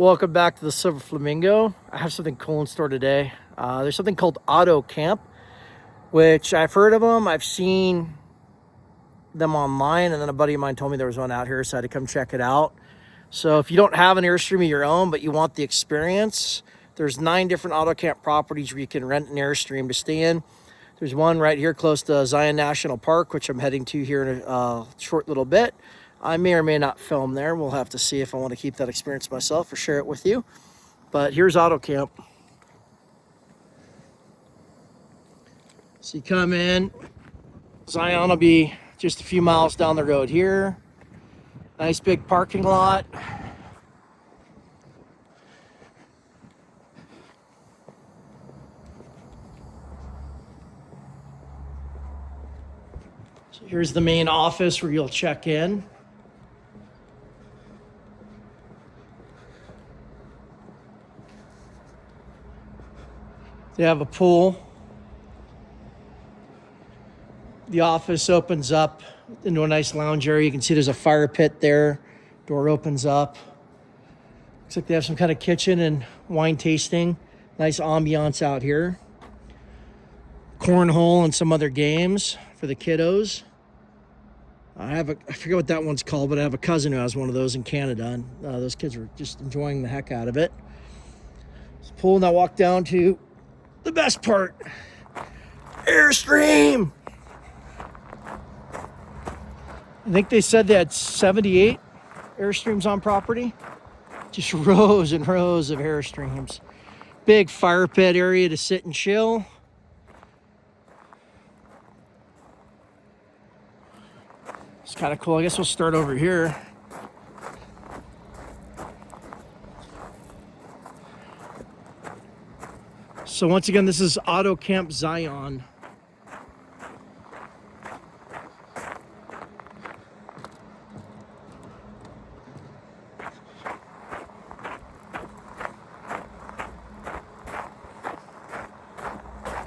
Welcome back to the Silver Flamingo. I have something cool in store today. There's something called Auto Camp, which I've heard of them. I've seen them online, and then a buddy of mine told me there was one out here, so I had to come check it out. So if you don't have an Airstream of your own, but you want the experience, there's 9 different auto camp properties where you can rent an Airstream to stay in. There's one right here close to Zion National Park, which I'm heading to here in a short little bit. I may or may not film there. We'll have to see if I want to keep that experience myself or share it with you. But here's Auto Camp. So you come in, Zion will be just a few miles down the road here. Nice big parking lot. So here's the main office where you'll check in. They have a pool. The office opens up into a nice lounge area. You can see there's a fire pit there. Door opens up. Looks like they have some kind of kitchen and wine tasting. Nice ambiance out here. Cornhole and some other games for the kiddos. I forget what that one's called, but I have a cousin who has one of those in Canada, and those kids were just enjoying the heck out of it. It's a pool, and I walk down to the best part, Airstream. I think they said they had 78 Airstreams on property. Just rows and rows of Airstreams. Big fire pit area to sit and chill. It's kind of cool. I guess we'll start over here. So once again, this is Auto Camp Zion.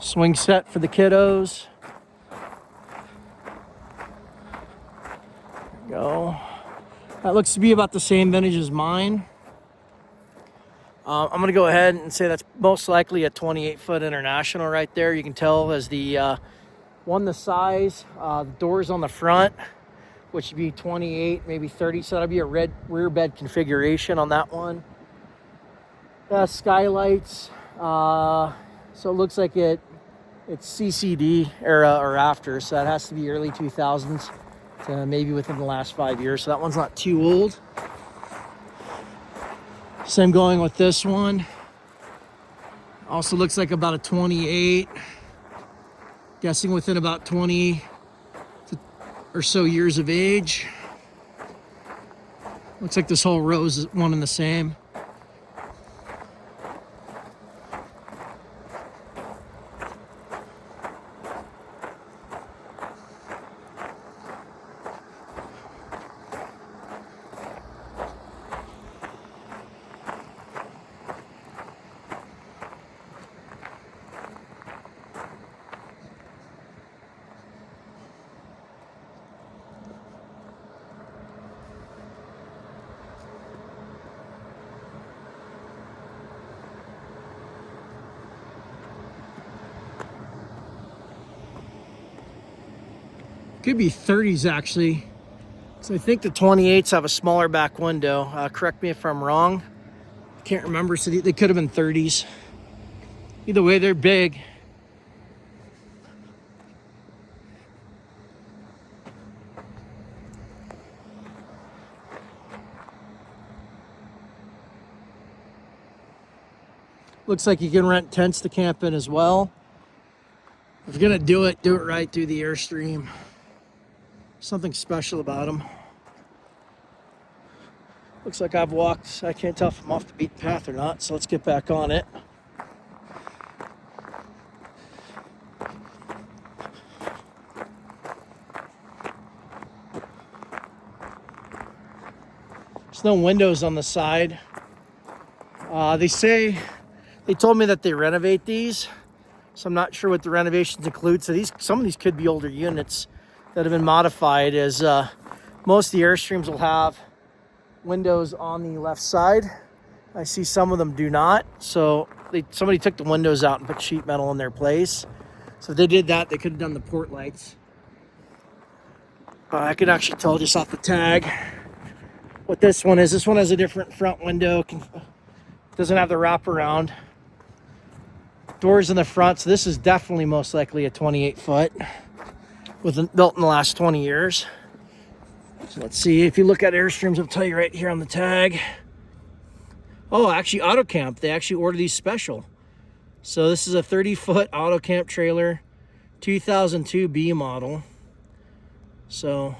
Swing set for the kiddos. There we go. That looks to be about the same vintage as mine. I'm going to go ahead and say that's most likely a 28-foot International right there. You can tell as the size, the doors on the front, which would be 28, maybe 30. So that'll be a red rear bed configuration on that one. Skylights. So it looks like it's CCD era or after. So that has to be early 2000s to maybe within the last 5 years. So that one's not too old. Same going with this one. Also looks like about a 28. Guessing within about 20 or so years of age. Looks like this whole row is one and the same. Could be 30s actually. So I think the 28s have a smaller back window. Correct me if I'm wrong. Can't remember, so they could have been 30s. Either way, they're big. Looks like you can rent tents to camp in as well. If you're gonna do it right through the Airstream. Something special about them. Looks like I've walked, I can't tell if I'm off the beaten path or not, so let's get back on it. There's no windows on the side. They told me that they renovate these, so I'm not sure what the renovations include. So some of these could be older units that have been modified, as most of the Airstreams will have windows on the left side I see some of them do not. So somebody took the windows out and put sheet metal in their place. So if they did that, they could have done the port lights. I can actually tell just off the tag what this one is. This one has a different front window. Doesn't have the wraparound. Doors in the front. So this is definitely most likely a 28 foot. Built in the last 20 years. So let's see. If you look at Airstreams, it'll tell you right here on the tag. Oh, actually, Auto Camp. They actually ordered these special. So this is a 30-foot Auto Camp trailer, 2002 B model. So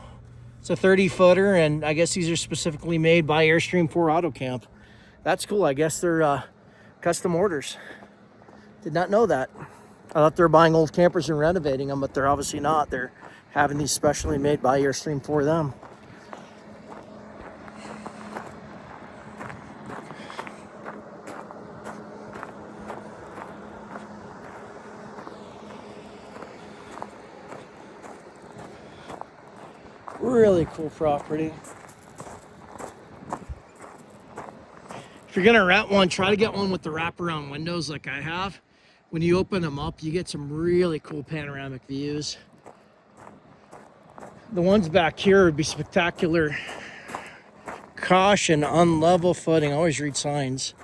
it's a 30-footer, and I guess these are specifically made by Airstream for Auto Camp. That's cool. I guess they're custom orders. Did not know that. I thought they were buying old campers and renovating them, but they're obviously not. They're having these specially made by Airstream for them. Really cool property. If you're gonna rent one, try to get one with the wraparound windows like I have. When you open them up, you get some really cool panoramic views. The ones back here would be spectacular. Caution, unlevel footing. Always read signs.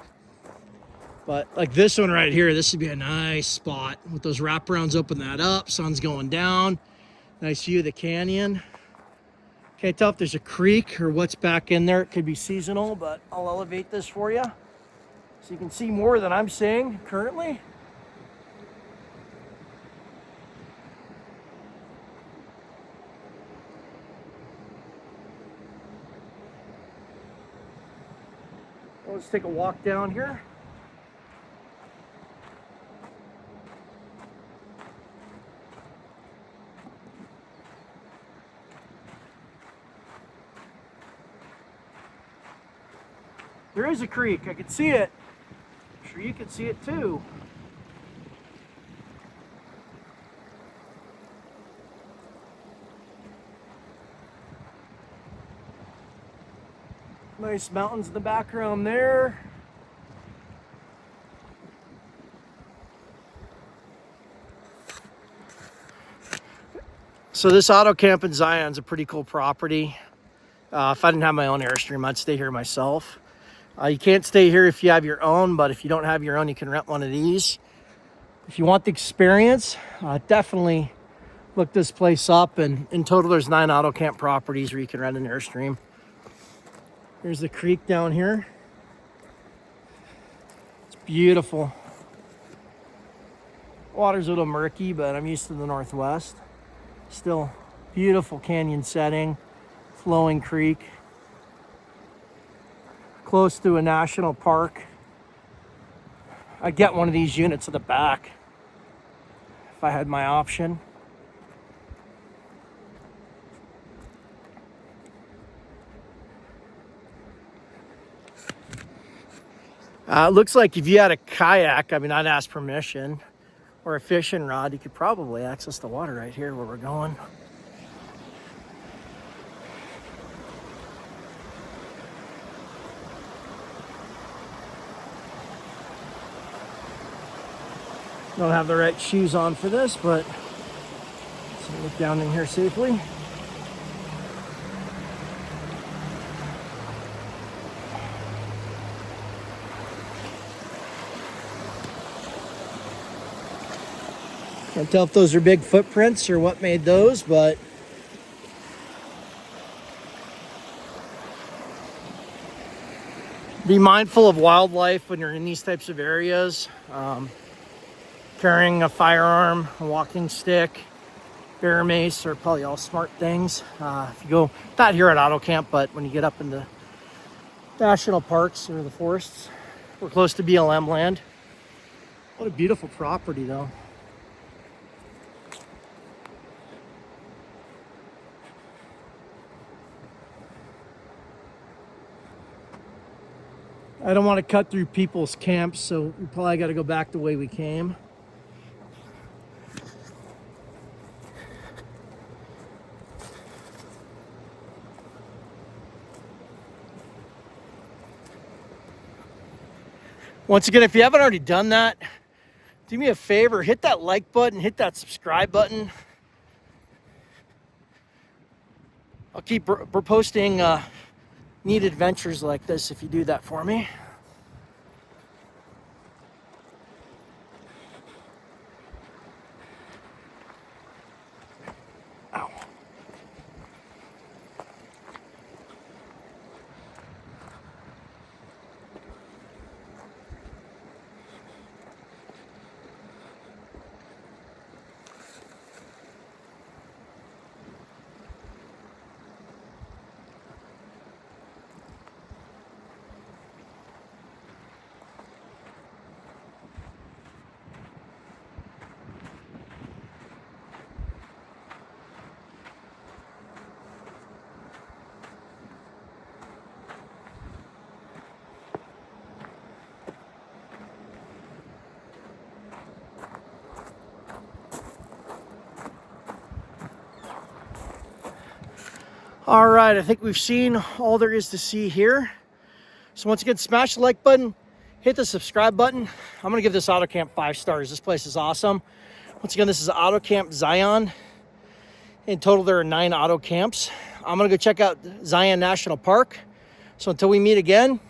But like this one right here, this would be a nice spot with those wraparounds. Open that up, sun's going down. Nice view of the canyon. Can't tell if there's a creek or what's back in there. It could be seasonal, but I'll elevate this for you so you can see more than I'm seeing currently. Let's take a walk down here. There is a creek. I can see it. I'm sure you can see it too. Nice mountains in the background there. So this Auto Camp in Zion's a pretty cool property. If I didn't have my own Airstream, I'd stay here myself. You can't stay here if you have your own, but if you don't have your own, you can rent one of these. If you want the experience, definitely look this place up. And in total, there's 9 Auto Camp properties where you can rent an Airstream. There's the creek down here. It's beautiful. Water's a little murky, but I'm used to the Northwest. Still beautiful canyon setting, flowing creek. Close to a national park. I'd get one of these units at the back if I had my option. It looks like if you had a kayak, I mean, I'd ask permission, or a fishing rod, you could probably access the water right here where we're going. Don't have the right shoes on for this, but let's look down in here safely. Can't tell if those are big footprints or what made those, but be mindful of wildlife when you're in these types of areas. Carrying a firearm, a walking stick, bear mace are probably all smart things. If you go, not here at Auto Camp, but when you get up in the national parks or the forests, we're close to BLM land. What a beautiful property though. I don't want to cut through people's camps, so we probably got to go back the way we came. Once again, if you haven't already done that, do me a favor, hit that like button, hit that subscribe button. I'll keep posting neat adventures like this if you do that for me. Ow. All right, I think we've seen all there is to see here. So once again, smash the like button, hit the subscribe button. I'm gonna give this auto camp 5 stars. This place is awesome. Once again, this is Auto Camp Zion. In total, there are 9 auto camps. I'm gonna go check out Zion National Park. So until we meet again,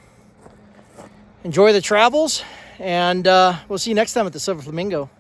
enjoy the travels, and we'll see you next time at the Silver Flamingo.